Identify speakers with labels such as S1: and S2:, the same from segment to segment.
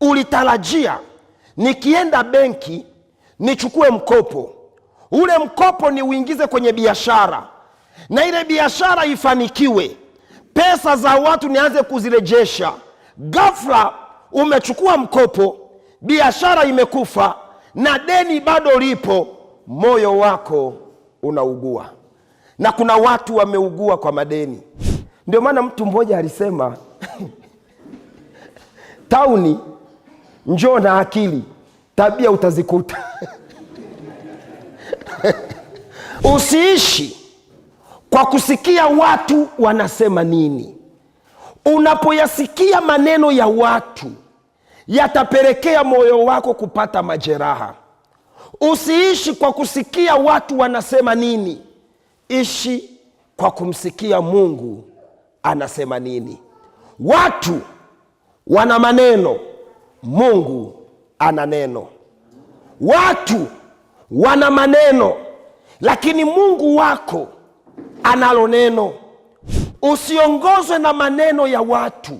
S1: ulitarajia nikienda benki nichukue mkopo, ule mkopo ni uingize kwenye biashara, na ile biashara ifanikiwe, pesa za watu nianze kuzirejesha. Ghafla umechukua mkopo, biashara imekufa na deni bado lipo, moyo wako unaugua. Na kuna watu wameugua kwa madeni. Ndio maana mtu mmoja alisema tauni njoo na akili, tabia utazikuta. Usiishi kwa kusikia watu wanasema nini. Unapoyasikia maneno ya watu, yatapelekea moyo wako kupata majeraha. Usiishi kwa kusikia watu wanasema nini. Ishi kwa kumsikia Mungu anasema nini. Watu wana maneno, Mungu ana neno. Watu wana maneno, lakini Mungu wako analo neno. Usiongozwe na maneno ya watu,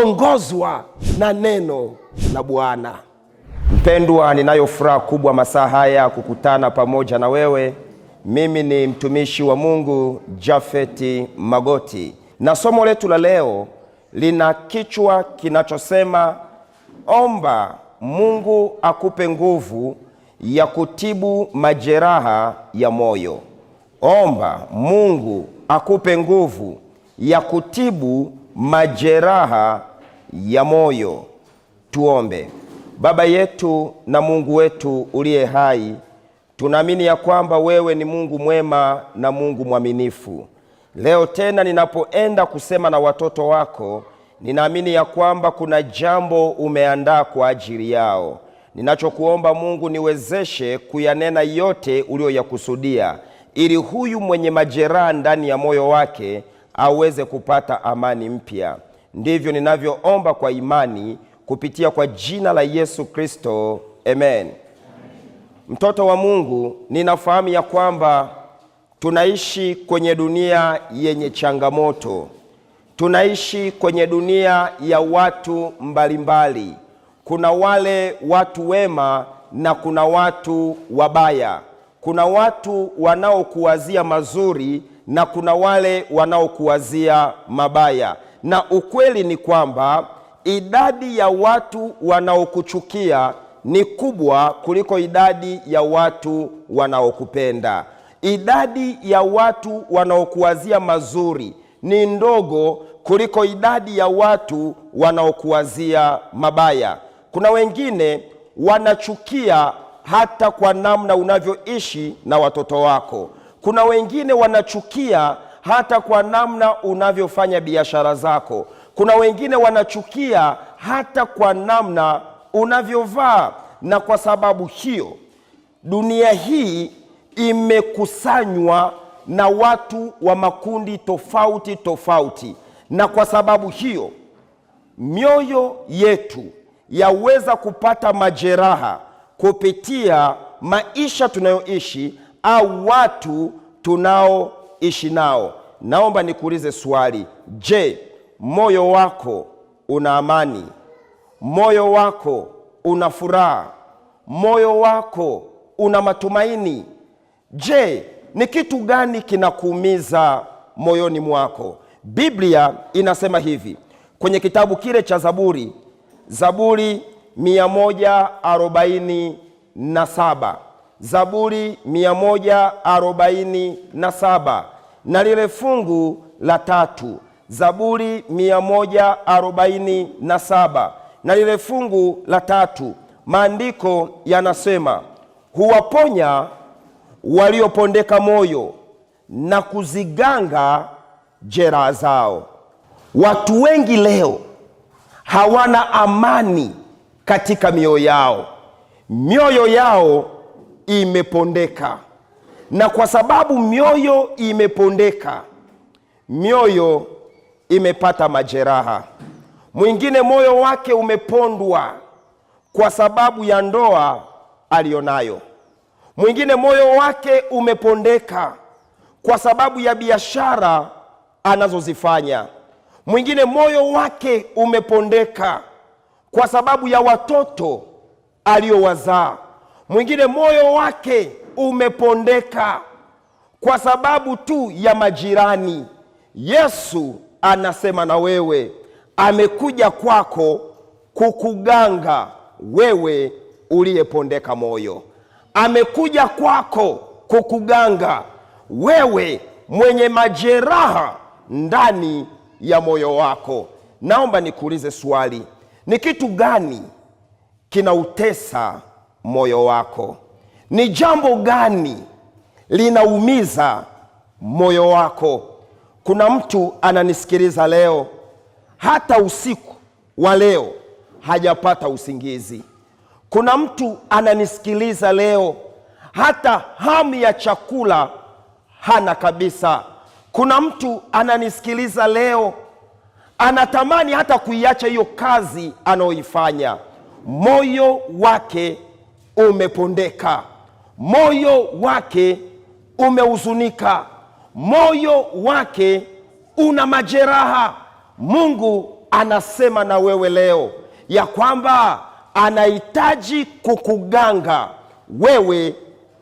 S1: ongozwa na neno la Bwana. Mpendwa, ninayo furaha kubwa masaa haya kukutana pamoja na wewe. Mimi ni mtumishi wa Mungu Japhet Magoti, na somo letu la leo lina kichwa kinachosema omba Mungu akupe nguvu ya kutibu majeraha ya moyo. Omba Mungu akupe nguvu ya kutibu majeraha ya moyo. Tuombe. Baba yetu na Mungu wetu uliye hai, tunaamini ya kwamba wewe ni Mungu mwema na Mungu mwaminifu. Leo tena ninapoenda kusema na watoto wako, ninaamini ya kwamba kuna jambo umeandaa kwa ajili yao. Ninachokuomba Mungu, niwezeshe kuyanena yote ulioyakusudia, ili huyu mwenye majeraha ndani ya moyo wake aweze kupata amani mpya. Ndivyo ninavyoomba kwa imani kupitia kwa jina la Yesu Kristo. Amen. Mtoto wa Mungu, ninafahamu ya kwamba tunaishi kwenye dunia yenye changamoto. Tunaishi kwenye dunia ya watu mbalimbali. Kuna wale watu wema na kuna watu wabaya. Kuna watu wanaokuwazia mazuri na kuna wale wanaokuwazia mabaya. Na ukweli ni kwamba idadi ya watu wanaokuchukia ni kubwa kuliko idadi ya watu wanaokupenda. Idadi ya watu wanaokuwazia mazuri ni ndogo kuliko idadi ya watu wanaokuwazia mabaya. Kuna wengine wanachukia hata kwa namna unavyoishi na watoto wako. Kuna wengine wanachukia hata kwa namna unavyofanya biashara zako. Kuna wengine wanachukia hata kwa namna unavyovaa. Na kwa sababu hiyo, dunia hii imekusanywa na watu wa makundi tofauti tofauti. Na kwa sababu hiyo, mioyo yetu yaweza kupata majeraha kupitia maisha tunayoishi au watu tunaoishi nao. Naomba nikuulize swali. Je, moyo wako una amani? Moyo wako una furaha? Moyo wako una matumaini? Je, ni kitu gani kinakuumiza moyoni mwako? Biblia inasema hivi kwenye kitabu kile cha Zaburi, Zaburi 147, Zaburi 147 na lile fungu la 3. Zaburi 147 na lile fungu la 3, maandiko yanasema, huwaponya waliopondeka moyo na kuziganga jeraha zao. Watu wengi leo hawana amani katika mioyo yao. Mioyo yao imepondeka. Na kwa sababu mioyo imepondeka, mioyo imepata majeraha. Mwingine moyo wake umepondwa kwa sababu ya ndoa alionayo. Mwingine moyo wake umepondeka kwa sababu ya biashara anazozifanya. Mwingine moyo wake umepondeka kwa sababu ya watoto aliowazaa. Mwingine moyo wake umepondeka kwa sababu tu ya majirani. Yesu anasema na wewe, amekuja kwako kukuganga wewe uliyepondeka moyo. Amekuja kwako kukuganga wewe mwenye majeraha ndani ya moyo wako. Naomba nikuulize swali, ni kitu gani kinautesa moyo wako? Ni jambo gani linaumiza moyo wako? Kuna mtu ananisikiliza leo, hata usiku wa leo hajapata usingizi. Kuna mtu ananisikiliza leo, hata hamu ya chakula hana kabisa. Kuna mtu ananisikiliza leo, anatamani hata kuiacha hiyo kazi anaoifanya. Moyo wake umepondeka, moyo wake umehuzunika, moyo wake una majeraha. Mungu anasema na wewe leo ya kwamba anahitaji kukuganga wewe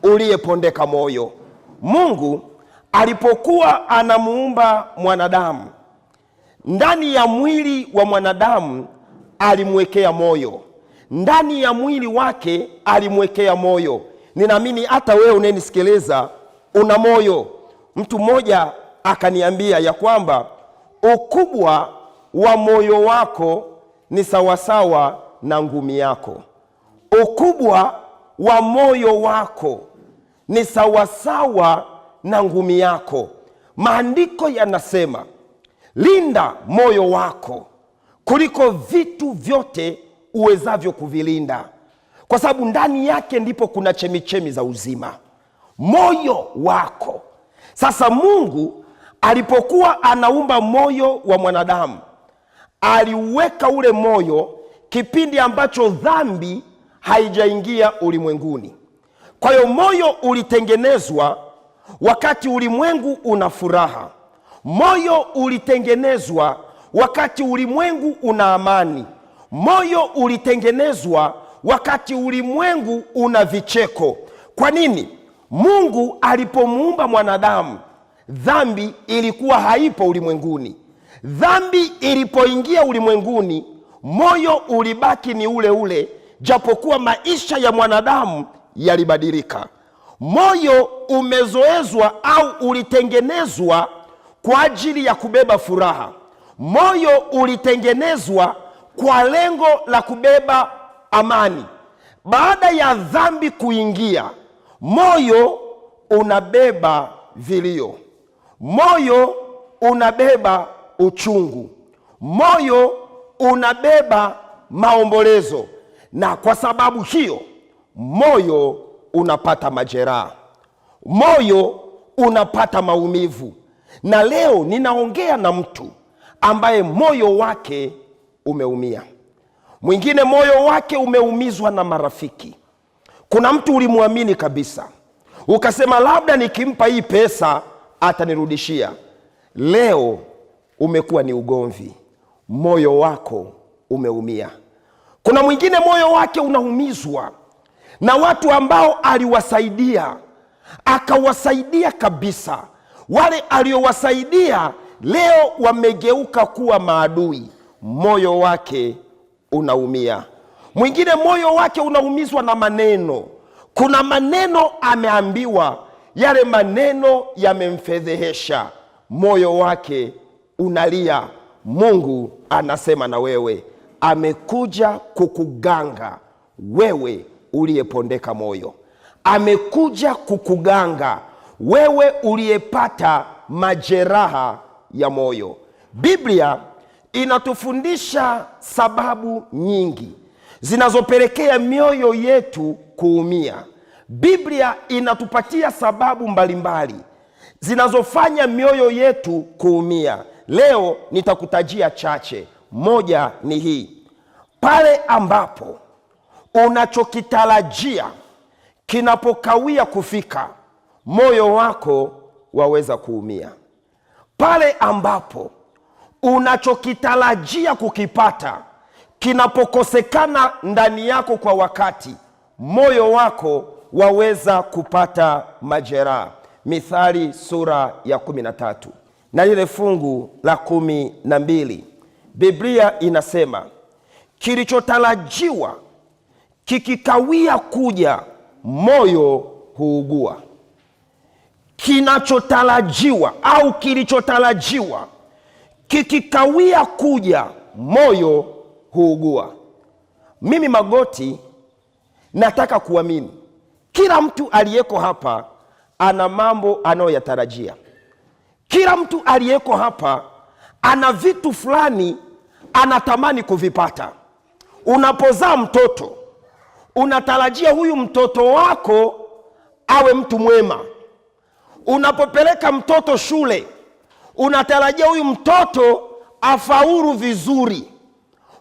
S1: uliyepondeka moyo. Mungu alipokuwa anamuumba mwanadamu, ndani ya mwili wa mwanadamu alimwekea moyo, ndani ya mwili wake alimwekea moyo. Ninaamini hata wewe unayenisikiliza una moyo. Mtu mmoja akaniambia ya kwamba ukubwa wa moyo wako ni sawasawa na ngumi yako. Ukubwa wa moyo wako ni sawasawa na ngumi yako. Maandiko yanasema, linda moyo wako kuliko vitu vyote uwezavyo kuvilinda, kwa sababu ndani yake ndipo kuna chemichemi za uzima. Moyo wako. Sasa Mungu alipokuwa anaumba moyo wa mwanadamu, aliuweka ule moyo kipindi ambacho dhambi haijaingia ulimwenguni. Kwa hiyo moyo ulitengenezwa wakati ulimwengu una furaha. Moyo ulitengenezwa wakati ulimwengu una amani. Moyo ulitengenezwa wakati ulimwengu una vicheko. Kwa nini? Mungu alipomuumba mwanadamu, dhambi ilikuwa haipo ulimwenguni. Dhambi ilipoingia ulimwenguni, moyo ulibaki ni ule ule, japokuwa maisha ya mwanadamu yalibadilika. Moyo umezoezwa au ulitengenezwa kwa ajili ya kubeba furaha. Moyo ulitengenezwa kwa lengo la kubeba amani. Baada ya dhambi kuingia, moyo unabeba vilio, moyo unabeba uchungu, moyo unabeba maombolezo, na kwa sababu hiyo moyo unapata majeraha, moyo unapata maumivu. Na leo ninaongea na mtu ambaye moyo wake umeumia. Mwingine moyo wake umeumizwa na marafiki. Kuna mtu ulimwamini kabisa, ukasema labda nikimpa hii pesa atanirudishia. Leo umekuwa ni ugomvi, moyo wako umeumia. Kuna mwingine moyo wake unaumizwa na watu ambao aliwasaidia, akawasaidia kabisa. Wale aliowasaidia leo wamegeuka kuwa maadui, moyo wake unaumia. Mwingine moyo wake unaumizwa na maneno. Kuna maneno ameambiwa, yale maneno yamemfedhehesha, moyo wake unalia. Mungu anasema na wewe, amekuja kukuganga wewe uliyepondeka moyo. Amekuja kukuganga wewe uliyepata majeraha ya moyo. Biblia inatufundisha sababu nyingi zinazopelekea mioyo yetu kuumia. Biblia inatupatia sababu mbalimbali zinazofanya mioyo yetu kuumia. Leo nitakutajia chache. Moja ni hii: pale ambapo unachokitarajia kinapokawia kufika, moyo wako waweza kuumia. Pale ambapo unachokitarajia kukipata kinapokosekana ndani yako kwa wakati, moyo wako waweza kupata majeraha. Mithali sura ya 13 na lile fungu la 12, Biblia inasema, kilichotarajiwa kikikawia kuja, moyo huugua. Kinachotarajiwa au kilichotarajiwa kikikawia kuja, moyo huugua. Mimi Magoti nataka kuamini kila mtu aliyeko hapa ana mambo anayoyatarajia. Kila mtu aliyeko hapa ana vitu fulani anatamani kuvipata. Unapozaa mtoto, unatarajia huyu mtoto wako awe mtu mwema. Unapopeleka mtoto shule, unatarajia huyu mtoto afaulu vizuri.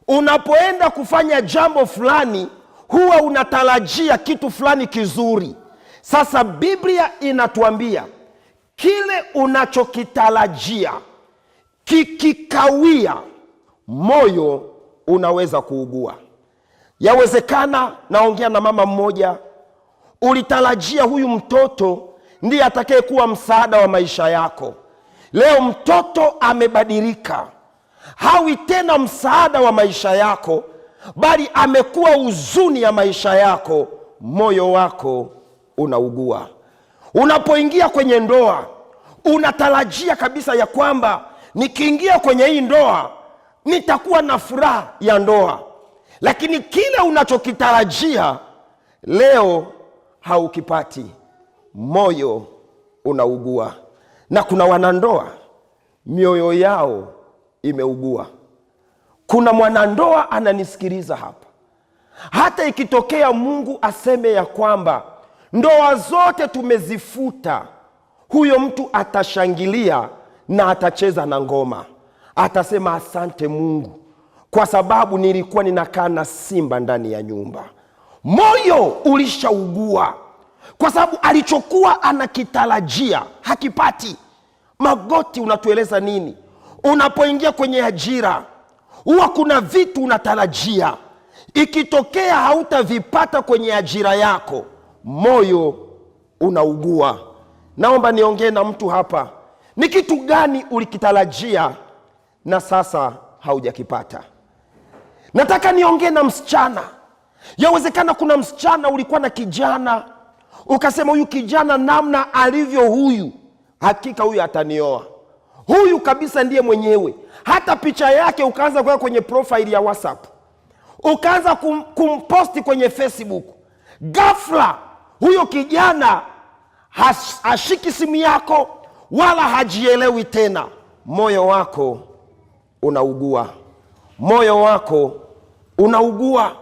S1: Unapoenda kufanya jambo fulani, huwa unatarajia kitu fulani kizuri. Sasa Biblia inatuambia kile unachokitarajia kikikawia, moyo unaweza kuugua. Yawezekana, naongea na mama mmoja, ulitarajia huyu mtoto ndiye atakaye kuwa msaada wa maisha yako. Leo mtoto amebadilika, hawi tena msaada wa maisha yako, bali amekuwa huzuni ya maisha yako. Moyo wako unaugua. Unapoingia kwenye ndoa, unatarajia kabisa ya kwamba nikiingia kwenye hii ndoa nitakuwa na furaha ya ndoa, lakini kile unachokitarajia leo haukipati. Moyo unaugua. Na kuna wanandoa mioyo yao imeugua. Kuna mwanandoa ananisikiliza hapa, hata ikitokea Mungu aseme ya kwamba ndoa zote tumezifuta, huyo mtu atashangilia na atacheza na ngoma. Atasema asante Mungu, kwa sababu nilikuwa ninakaa na simba ndani ya nyumba. Moyo ulishaugua kwa sababu alichokuwa anakitarajia hakipati. Magoti, unatueleza nini? Unapoingia kwenye ajira, huwa kuna vitu unatarajia, ikitokea hautavipata kwenye ajira yako, moyo unaugua. Naomba niongee na mtu hapa. Ni kitu gani ulikitarajia na sasa haujakipata? Nataka niongee na msichana. Yawezekana kuna msichana ulikuwa na kijana, ukasema huyu kijana namna alivyo huyu, hakika huyu atanioa. Huyu kabisa ndiye mwenyewe. Hata picha yake ukaanza kuweka kwenye profile ya WhatsApp, ukaanza kumposti kwenye Facebook. Ghafla huyo kijana hashiki simu yako wala hajielewi tena. Moyo wako unaugua. Moyo wako unaugua.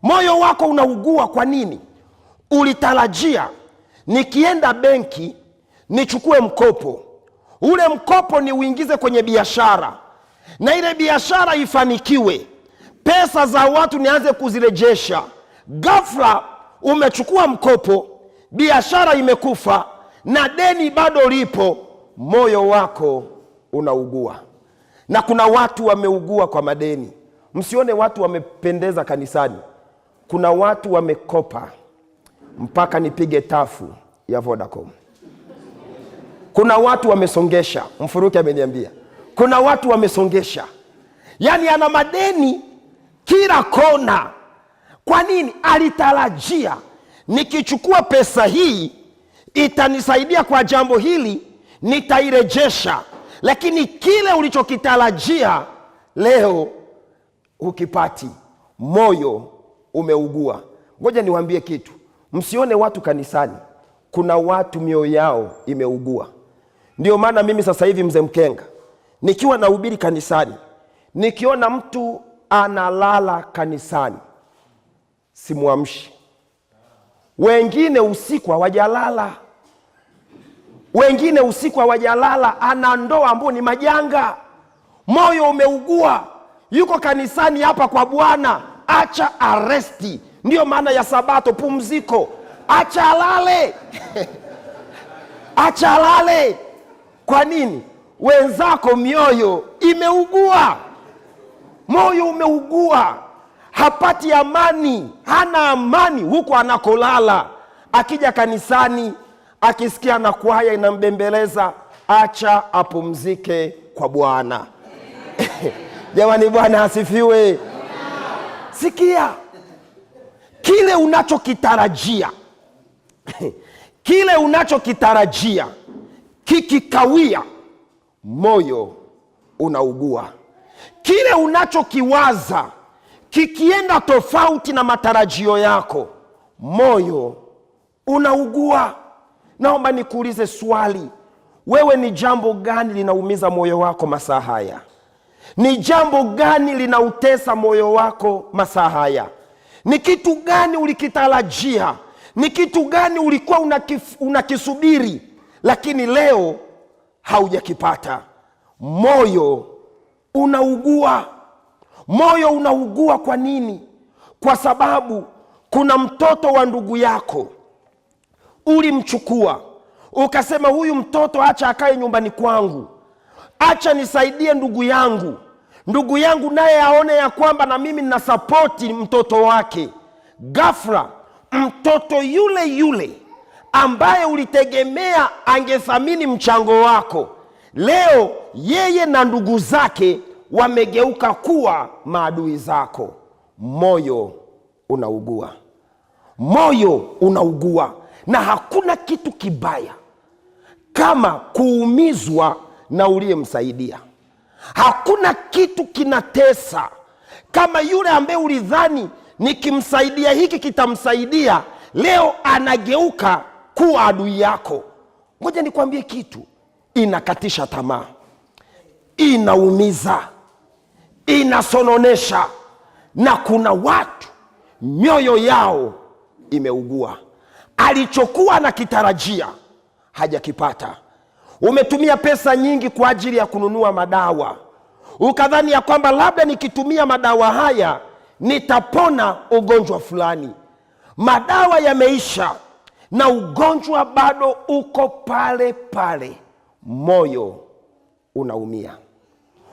S1: Moyo wako unaugua. Kwa nini? Ulitarajia nikienda benki nichukue mkopo, ule mkopo ni uingize kwenye biashara, na ile biashara ifanikiwe, pesa za watu nianze kuzirejesha. Ghafla umechukua mkopo, biashara imekufa na deni bado lipo. Moyo wako unaugua. Na kuna watu wameugua kwa madeni. Msione watu wamependeza kanisani. Kuna watu wamekopa mpaka nipige tafu ya Vodacom. Kuna watu wamesongesha, Mfuruki ameniambia. Kuna watu wamesongesha, yaani ana madeni kila kona. Kwa nini? Alitarajia nikichukua pesa hii itanisaidia kwa jambo hili, nitairejesha. Lakini kile ulichokitarajia leo ukipati, moyo umeugua. Ngoja niwaambie kitu. Msione watu kanisani, kuna watu mioyo yao imeugua. Ndio maana mimi sasa hivi, mzee Mkenga, nikiwa nahubiri kanisani, nikiona mtu analala kanisani, simuamshi. Wengine usiku hawajalala. Wengine usiku hawajalala, ana ndoa ambayo ni majanga. Moyo umeugua. Yuko kanisani hapa kwa Bwana, acha aresti. Ndio maana ya Sabato, pumziko. Acha alale. Acha alale. Kwa nini? Wenzako mioyo imeugua. Moyo umeugua. hapati amani, hana amani huko anakolala. Akija kanisani, akisikia na kwaya inambembeleza, acha apumzike kwa Bwana. Jamani, Bwana asifiwe. Sikia, kile unachokitarajia kile unachokitarajia kikikawia, moyo unaugua. Kile unachokiwaza kikienda tofauti na matarajio yako, moyo unaugua. Naomba nikuulize swali, wewe ni jambo gani linaumiza moyo wako masaa haya? Ni jambo gani linautesa moyo wako masaa haya? Ni kitu gani ulikitarajia? Ni kitu gani ulikuwa unakisubiri lakini leo haujakipata? Moyo unaugua. Moyo unaugua kwa nini? Kwa sababu kuna mtoto wa ndugu yako ulimchukua, ukasema huyu mtoto acha akae nyumbani kwangu, acha nisaidie ndugu yangu naye aone ya kwamba na mimi nina sapoti mtoto wake. Ghafla mtoto yule ambaye ulitegemea angethamini mchango wako, leo yeye na ndugu zake wamegeuka kuwa maadui zako. Moyo unaugua. Moyo unaugua. Na hakuna kitu kibaya kama kuumizwa na uliyemsaidia. Hakuna kitu kinatesa kama yule ambaye ulidhani nikimsaidia hiki kitamsaidia, leo anageuka kuwa adui yako. Ngoja nikwambie kitu, inakatisha tamaa, inaumiza, inasononesha, na kuna watu mioyo yao imeugua. Alichokuwa na kitarajia hajakipata. Umetumia pesa nyingi kwa ajili ya kununua madawa, ukadhani ya kwamba labda nikitumia madawa haya nitapona ugonjwa fulani. Madawa yameisha na ugonjwa bado uko pale pale. Moyo unaumia.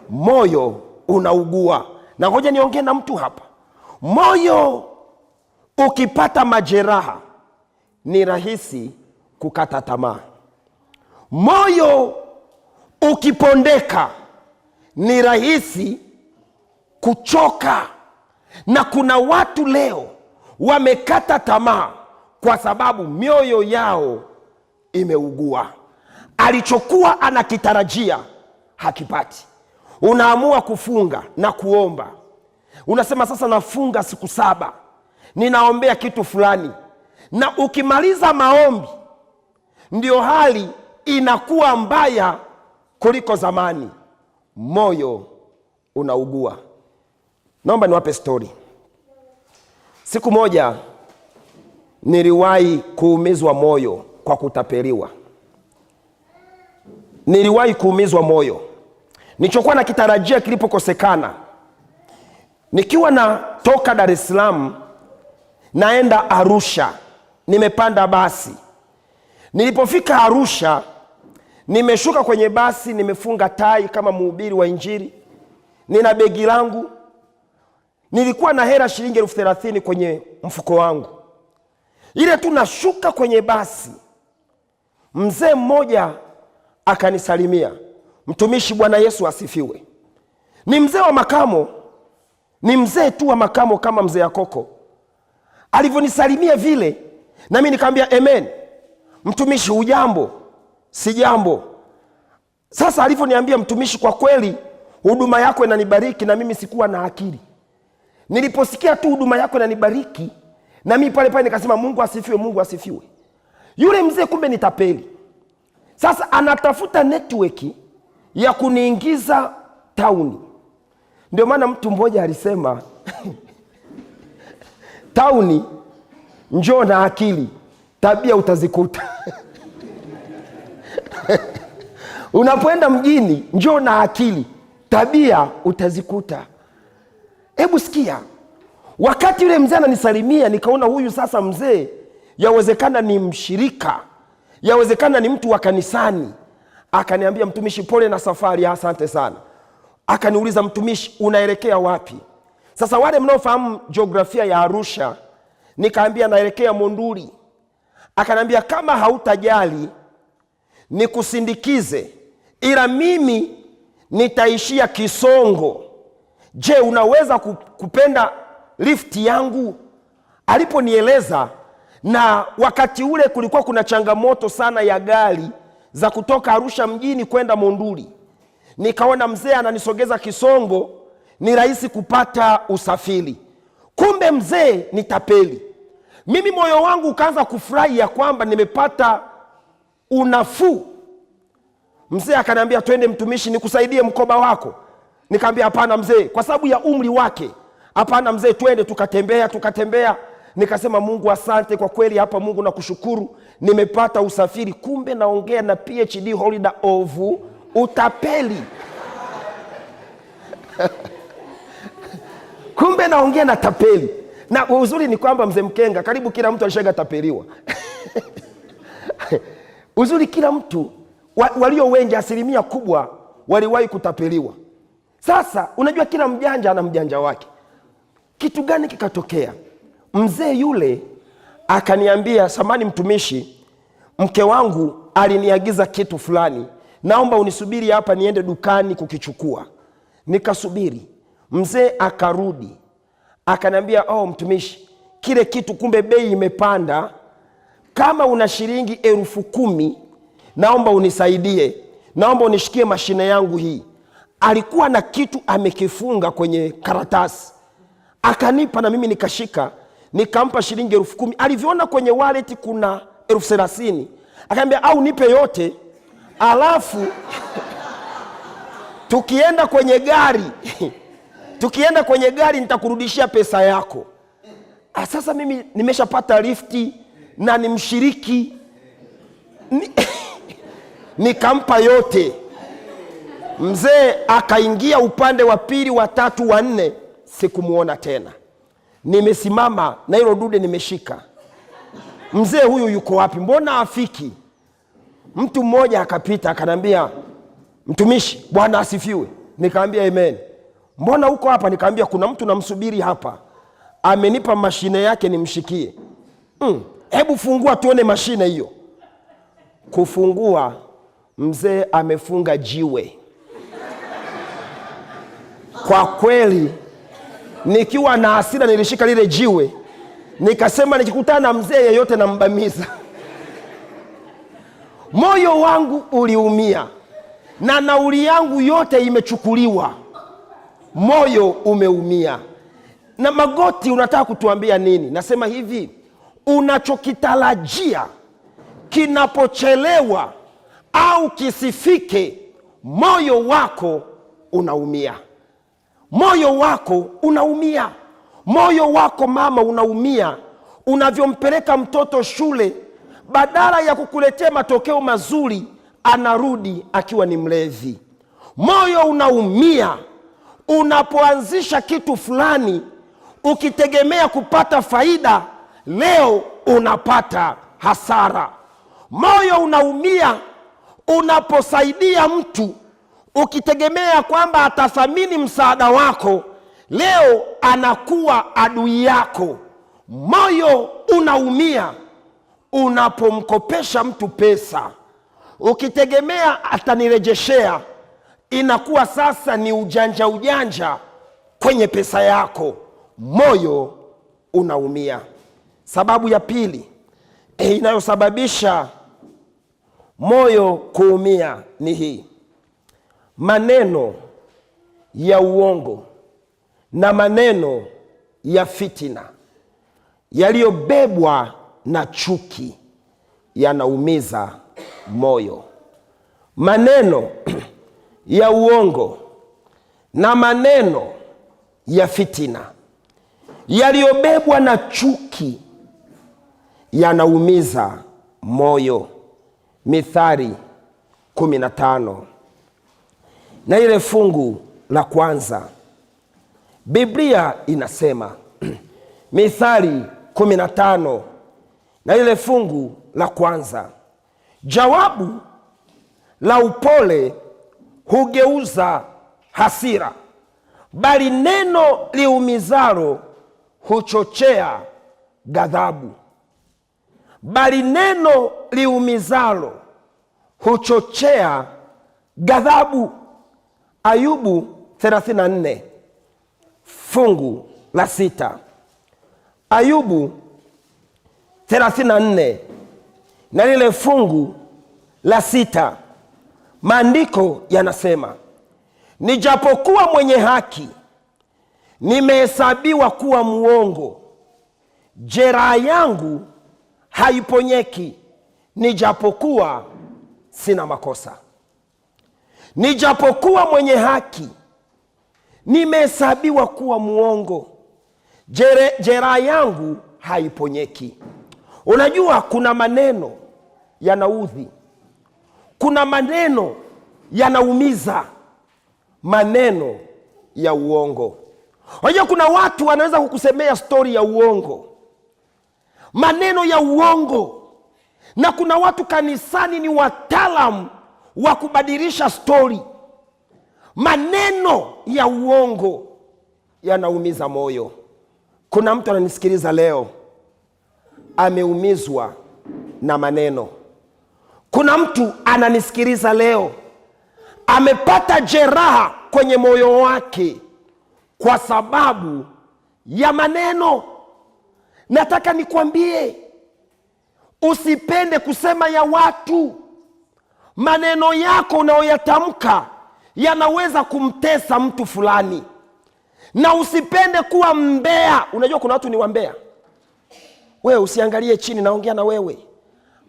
S1: Moyo unaugua. Na ngoja niongee na mtu hapa. Moyo ukipata majeraha ni rahisi kukata tamaa. Moyo ukipondeka ni rahisi kuchoka. Na kuna watu leo wamekata tamaa kwa sababu mioyo yao imeugua. Alichokuwa anakitarajia hakipati. Unaamua kufunga na kuomba. Unasema sasa nafunga siku 7, ninaombea kitu fulani. Na ukimaliza maombi, ndio hali inakuwa mbaya kuliko zamani. Moyo unaugua. Naomba niwape story. Siku moja niliwahi kuumizwa moyo kwa kutapeliwa. Niliwahi kuumizwa moyo. Nilichokuwa na kitarajia kilipokosekana. Nikiwa natoka Dar es Salaam naenda Arusha, nimepanda basi. Nilipofika Arusha, nimeshuka kwenye basi, nimefunga tai kama mhubiri wa Injili. Nina begi langu. Nilikuwa na hela shilingi 30,000 kwenye mfuko wangu. Ile tu nashuka kwenye basi, mzee mmoja akanisalimia. Mtumishi, Bwana Yesu asifiwe. Ni mzee wa makamo. Ni mzee tu wa makamo kama mzee Yakoko. Alivyonisalimia vile, na mimi nikamwambia amen. Mtumishi, hujambo? Sijambo. Sasa alivyoniambia mtumishi, kwa kweli huduma yako inanibariki, na mimi sikuwa na akili. Niliposikia tu huduma yako inanibariki, na mimi pale pale nikasema Mungu asifiwe, Mungu asifiwe. Yule mzee kumbe ni tapeli. Sasa anatafuta network ya kuniingiza tauni. Ndio maana mtu mmoja alisema tauni njoo na akili, tabia utazikuta. Unapoenda mjini njoo na akili, tabia utazikuta. Hebu sikia, wakati yule mzee ananisalimia, nikaona huyu sasa mzee yawezekana ni mshirika, yawezekana ni mtu wa kanisani. Akaniambia, mtumishi, pole na safari. Asante sana. Akaniuliza, mtumishi, unaelekea wapi? Sasa wale mnaofahamu jiografia ya Arusha, nikaambia naelekea Monduli. Akanambia kama hautajali nikusindikize, ila mimi nitaishia Kisongo. Je, unaweza kupenda lifti yangu? Aliponieleza, na wakati ule kulikuwa kuna changamoto sana ya gari za kutoka Arusha mjini kwenda Monduli. Nikaona mzee ananisogeza Kisongo, ni rahisi kupata usafiri. Kumbe mzee ni tapeli. Mimi moyo wangu ukaanza kufurahi ya kwamba nimepata unafuu. Mzee akaniambia twende mtumishi nikusaidie mkoba wako. Nikamwambia hapana mzee, kwa sababu ya umri wake. Hapana mzee, twende. Tukatembea. Nikasema Mungu asante kwa kweli, hapa Mungu nakushukuru, nimepata usafiri. Kumbe naongea na PhD holder of utapeli. Kumbe naongea na tapeli. Na uzuri ni kwamba mzee Mkenga, karibu kila mtu alishaga tapeliwa. Uzuri kila mtu, walio wengi, asilimia kubwa waliwahi kutapeliwa. Sasa unajua kila mjanja ana mjanja wake. Kitu gani kikatokea? Mzee yule akaniambia, samani mtumishi, mke wangu aliniagiza kitu fulani, naomba unisubiri hapa niende dukani kukichukua. Nikasubiri. Mzee akarudi. Akaniambia, mtumishi, kile kitu kumbe bei imepanda. Kama una shilingi 10,000, naomba unisaidie. Naomba unishikie mashine yangu hii. Alikuwa na kitu amekifunga kwenye karatasi. Akanipa na mimi nikashika. Nikampa shilingi 10,000. Alivyoona kwenye wallet kuna 30,000. Akaniambia, au nipe yote. Alafu tukienda kwenye gari nitakurudishia pesa yako. Sasa mimi nimeshapata lifti na ni mshiriki. Nikampa yote. Mzee akaingia upande wa pili, wa tatu, wa nne, sikumuona tena. Nimesimama na hilo dude nimeshika. Mzee huyu yuko wapi? Mbona afiki? Mtu mmoja akapita akanambia, mtumishi, Bwana asifiwe. Nikamwambia amen. Mbona uko hapa? Nikamwambia kuna mtu namsubiri hapa, amenipa mashine yake nimshikie. Hebu fungua tuone mashine hiyo. Kufungua, mzee amefunga jiwe. Kwa kweli nikiwa na hasira nilishika lile jiwe, nikasema nikikutana na mzee yeyote nambamiza. Moyo wangu uliumia na nauli yangu yote imechukuliwa. Moyo umeumia. Na Magoti, unataka kutuambia nini? Nasema hivi, unachokitarajia kinapochelewa au kisifike, moyo wako unaumia. Moyo wako unaumia. Moyo wako mama unaumia unavyompeleka mtoto shule, badala ya kukuletea matokeo mazuri anarudi akiwa ni mlevi. Moyo unaumia unapoanzisha kitu fulani ukitegemea kupata faida, leo unapata hasara. Moyo unaumia unaposaidia mtu ukitegemea kwamba atathamini msaada wako, leo anakuwa adui yako. Moyo unaumia unapomkopesha mtu pesa ukitegemea atanirejeshea, inakuwa sasa ni ujanja kwenye pesa yako. Moyo unaumia. Sababu ya pili inayosababisha moyo kuumia ni hii: maneno ya uongo na maneno ya fitina yaliyobebwa na chuki yanaumiza moyo. Maneno ya uongo na maneno ya fitina yaliyobebwa na chuki yanaumiza moyo. Mithali 15 na ile fungu la kwanza, Biblia inasema Mithali 15 na ile fungu la kwanza, jawabu la upole hugeuza hasira, bali neno liumizalo huchochea ghadhabu. Bali neno liumizalo huchochea ghadhabu. Ayubu 34 fungu la 6. Ayubu 34 na lile fungu la 6, maandiko yanasema, nijapokuwa mwenye haki, nimehesabiwa kuwa muongo. Jeraha yangu haiponyeki, nijapokuwa sina makosa. Nijapokuwa mwenye haki, nimehesabiwa kuwa muongo. Jeraha yangu haiponyeki. Unajua kuna maneno yanaudhi, kuna maneno yanaumiza, maneno ya uongo. Unajua kuna watu wanaweza kukusemea stori ya uongo, maneno ya uongo, na kuna watu kanisani ni wataalamu wa kubadilisha stori. Maneno ya uongo yanaumiza moyo. Kuna mtu ananisikiliza leo ameumizwa na maneno. Kuna mtu ananisikiliza leo amepata jeraha kwenye moyo wake kwa sababu ya maneno. Nataka nikwambie, usipende kusema ya watu. Maneno yako unayoyatamka yanaweza kumtesa mtu fulani. Na usipende kuwa mbea. Unajua kuna watu ni wambea. Wewe usiangalie chini, naongea na wewe.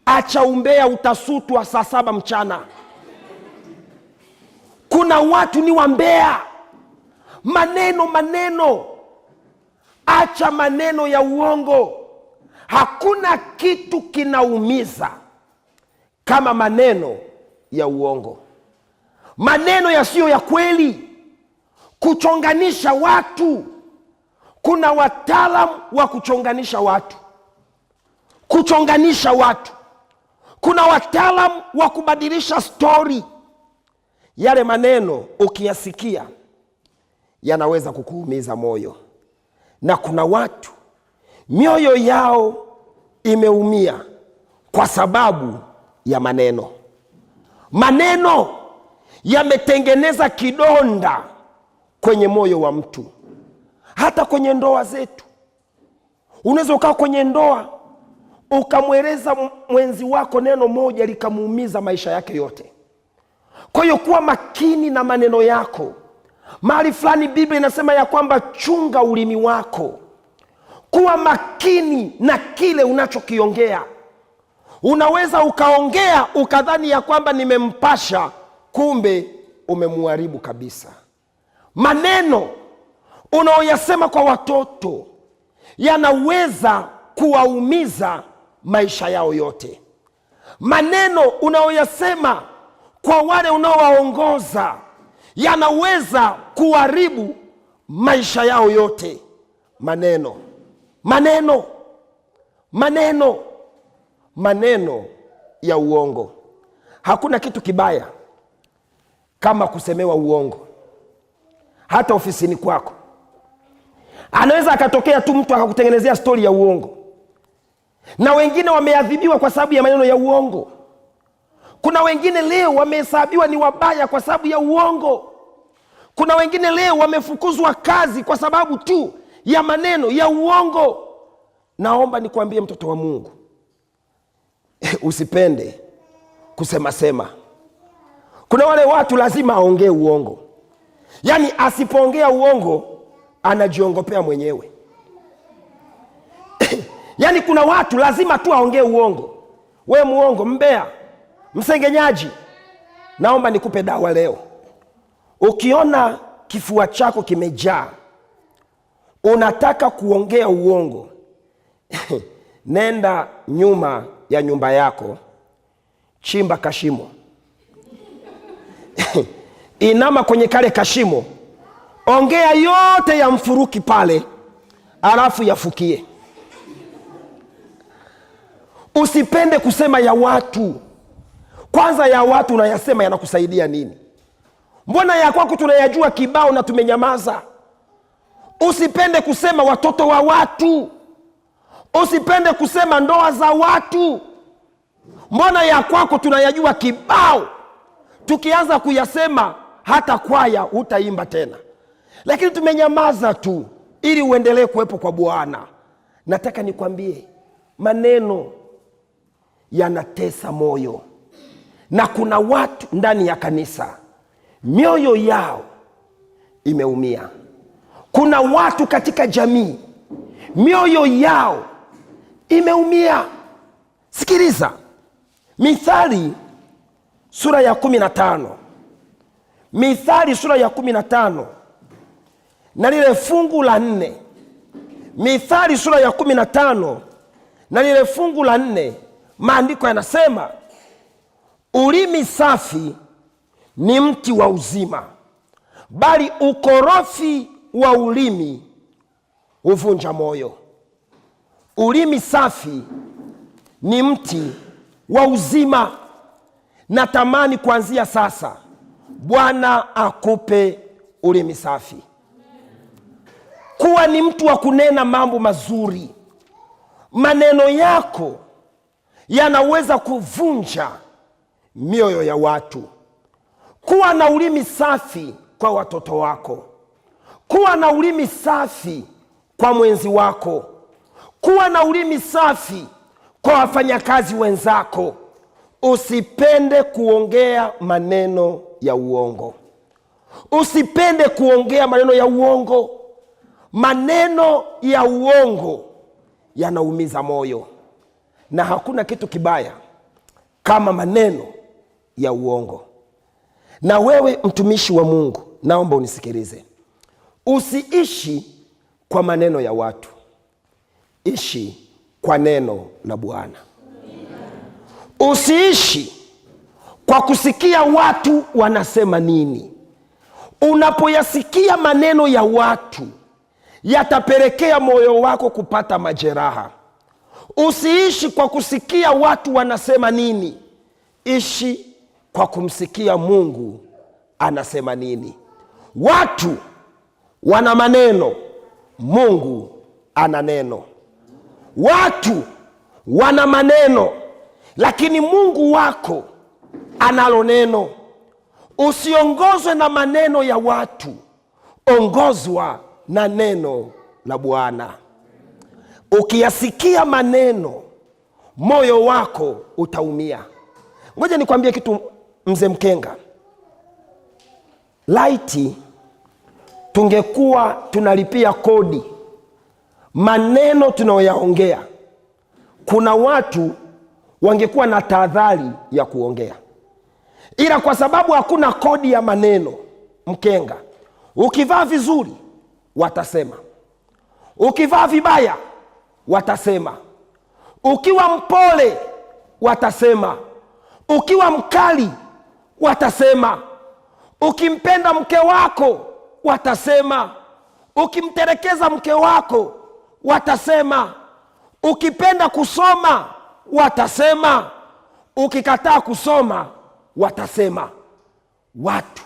S1: Acha umbea, utasutwa saa 7 mchana. Kuna watu ni wambea. Maneno. Acha maneno ya uongo. Hakuna kitu kinaumiza kama maneno ya uongo. Maneno yasiyo ya kweli, kuchonganisha watu. Kuna wataalamu wa kuchonganisha watu. Kuna wataalamu wa kubadilisha stori. Yale maneno ukiyasikia yanaweza kukuumiza moyo. Na kuna watu mioyo yao imeumia kwa sababu ya maneno. Maneno yametengeneza kidonda kwenye moyo wa mtu. Hata kwenye ndoa zetu, unaweza ukaa kwenye ndoa ukamweleza mwenzi wako neno moja likamuumiza maisha yake yote. Kwa hiyo kuwa makini na maneno yako. Mahali fulani Biblia inasema ya kwamba chunga ulimi wako. Kuwa makini na kile unachokiongea. Unaweza ukaongea ukadhani ya kwamba nimempasha, kumbe umemuharibu kabisa. Maneno unaoyasema kwa watoto yanaweza kuwaumiza maisha yao yote. Maneno unaoyasema kwa wale unaowaongoza yanaweza kuharibu maisha yao yote. Maneno ya uongo. Hakuna kitu kibaya kama kusemewa uongo. Hata ofisini kwako anaweza akatokea tu mtu akakutengenezea stori ya uongo, na wengine wameadhibiwa kwa sababu ya maneno ya uongo. Kuna wengine leo wamehesabiwa ni wabaya kwa sababu ya uongo. Kuna wengine leo wamefukuzwa kazi kwa sababu tu ya maneno ya uongo. Naomba nikwambie mtoto wa Mungu, usipende kusema. Kuna wale watu lazima aongee uongo. Yaani asipoongea uongo anajiongopea mwenyewe. Yaani kuna watu lazima tu aongee uongo. We muongo, mbea, msengenyaji, naomba nikupe dawa leo. Ukiona kifua chako kimejaa, unataka kuongea uongo, nenda nyuma ya nyumba yako, chimba kashimo. Inama kwenye kale kashimo, ongea yote ya mfuruki pale, alafu yafukie. Usipende kusema ya watu. Kwanza ya watu unayasema yanakusaidia nini? Mbona ya kwako tunayajua kibao na tumenyamaza? Usipende kusema watoto wa watu. Usipende kusema ndoa za watu. Mbona ya kwako tunayajua kibao? Tukianza kuyasema hata kwaya hutaimba tena. Lakini tumenyamaza tu ili uendelee kuwepo kwa Bwana. Nataka nikwambie, maneno yanatesa moyo. Na kuna watu ndani ya kanisa mioyo yao imeumia. Kuna watu katika jamii mioyo yao imeumia. Sikiliza, Mithali sura ya 15. Mithali sura ya 15 na lile fungu la 4. Mithali sura ya 15 na lile fungu la 4, maandiko yanasema, ulimi safi ni mti wa uzima, bali ukorofi wa ulimi huvunja moyo. Ulimi safi ni mti wa uzima. Natamani kuanzia sasa Bwana akupe ulimi safi. Kuwa ni mtu wa kunena mambo mazuri. Maneno yako yanaweza kuvunja mioyo ya watu. Kuwa na ulimi safi kwa watoto wako. Kuwa na ulimi safi kwa mwenzi wako. Kuwa na ulimi safi kwa wafanyakazi wenzako. Usipende kuongea maneno ya uongo. Usipende kuongea maneno ya uongo. Maneno ya uongo yanaumiza moyo. Na hakuna kitu kibaya kama maneno ya uongo. Na wewe mtumishi wa Mungu, naomba unisikilize. Usiishi kwa maneno ya watu. Ishi kwa neno la Bwana. Usiishi kwa kusikia watu wanasema nini. Unapoyasikia maneno ya watu, yatapelekea moyo wako kupata majeraha. Usiishi kwa kusikia watu wanasema nini. Ishi kwa kumsikia Mungu anasema nini. Watu wana maneno, Mungu ana neno. Watu wana maneno, lakini Mungu wako analo neno. Usiongozwe na maneno ya watu, ongozwa na neno la Bwana. Ukiyasikia maneno, moyo wako utaumia. Ngoja nikwambie kitu, mzee Mkenga. Laiti tungekuwa tunalipia kodi maneno tunayoyaongea, kuna watu wangekuwa na tahadhari ya kuongea. Ila kwa sababu hakuna kodi ya maneno, Mkenga, ukivaa vizuri watasema, ukivaa vibaya watasema, ukiwa mpole watasema, ukiwa mkali watasema, ukimpenda mke wako watasema, ukimtelekeza mke wako watasema, ukipenda kusoma watasema, ukikataa kusoma watasema. Watu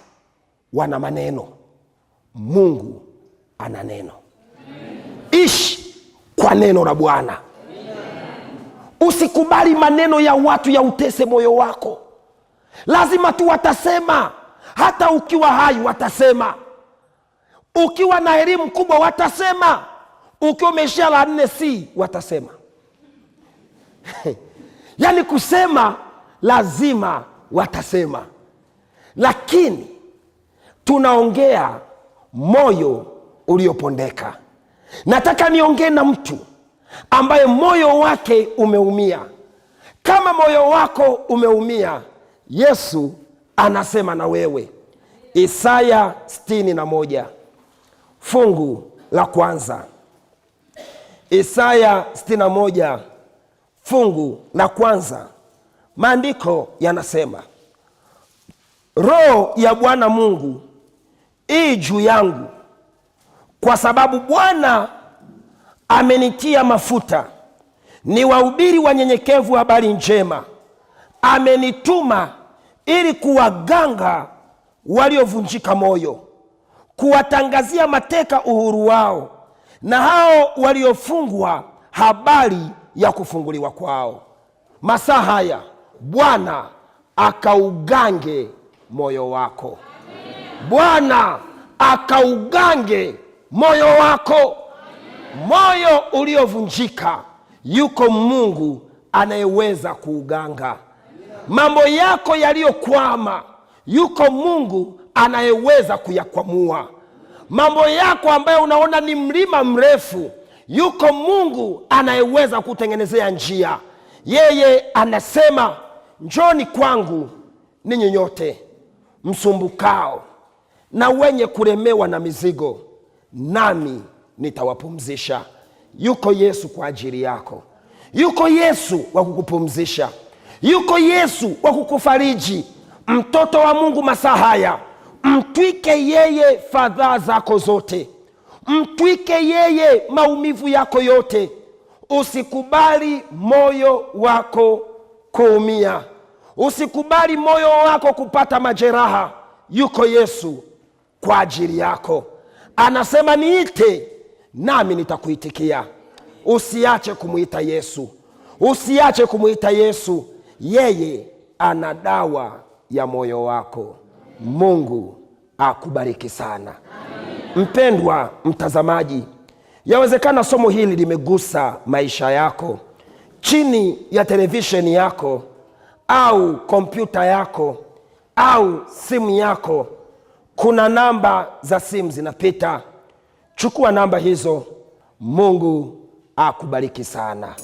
S1: wana maneno, Mungu ana neno. Ishi kwa neno la Bwana. Usikubali maneno ya watu ya utese moyo wako. Lazima tu watasema. Hata ukiwa hai watasema. Ukiwa na elimu kubwa watasema. Ukiwa umeshia la 4C watasema. Yaani kusema lazima watasema. Lakini tunaongea moyo uliopondeka. Nataka niongee na mtu ambaye moyo wake umeumia. Kama moyo wako umeumia, Yesu anasema na wewe. Isaya 61 fungu la 1. Isaya 61 fungu la 1. Maandiko yanasema, Roho ya Bwana Mungu ii juu yangu, kwa sababu Bwana amenitia mafuta ni wahubiri wanyenyekevu habari njema. Amenituma ili kuwaganga waliovunjika moyo, kuwatangazia mateka uhuru wao, na hao waliofungwa habari ya kufunguliwa kwao. Masaa haya Bwana akaugange moyo wako. Bwana akaugange moyo wako. Moyo uliovunjika, yuko Mungu anayeweza kuuganga. Mambo yako yaliyokwama, yuko Mungu anayeweza kuyakwamua. Mambo yako ambayo unaona ni mlima mrefu, yuko Mungu anayeweza kutengenezea njia. Yeye anasema, njoni kwangu ninyi nyote msumbukao na wenye kulemewa na mizigo, nami nitawapumzisha. Yuko Yesu kwa ajili yako. Yuko Yesu wa kukupumzisha. Yuko Yesu wa kukufariji. Mtoto wa Mungu, masaa haya mtwike yeye fadhaa zako zote. Mtwike yeye maumivu yako yote. Usikubali moyo wako kuumia. Usikubali moyo wako kupata majeraha. Yuko Yesu kwa ajili yako. Anasema, niite nami nitakuitikia. Usiache kumuita Yesu. Usiache kumuita Yesu. Yeye ana dawa ya moyo wako. Mungu akubariki sana. Mpendwa mtazamaji, yawezekana somo hili limegusa maisha yako. Chini ya televisheni yako au kompyuta yako au simu yako kuna namba za simu zinapita. Chukua namba hizo. Mungu akubariki sana.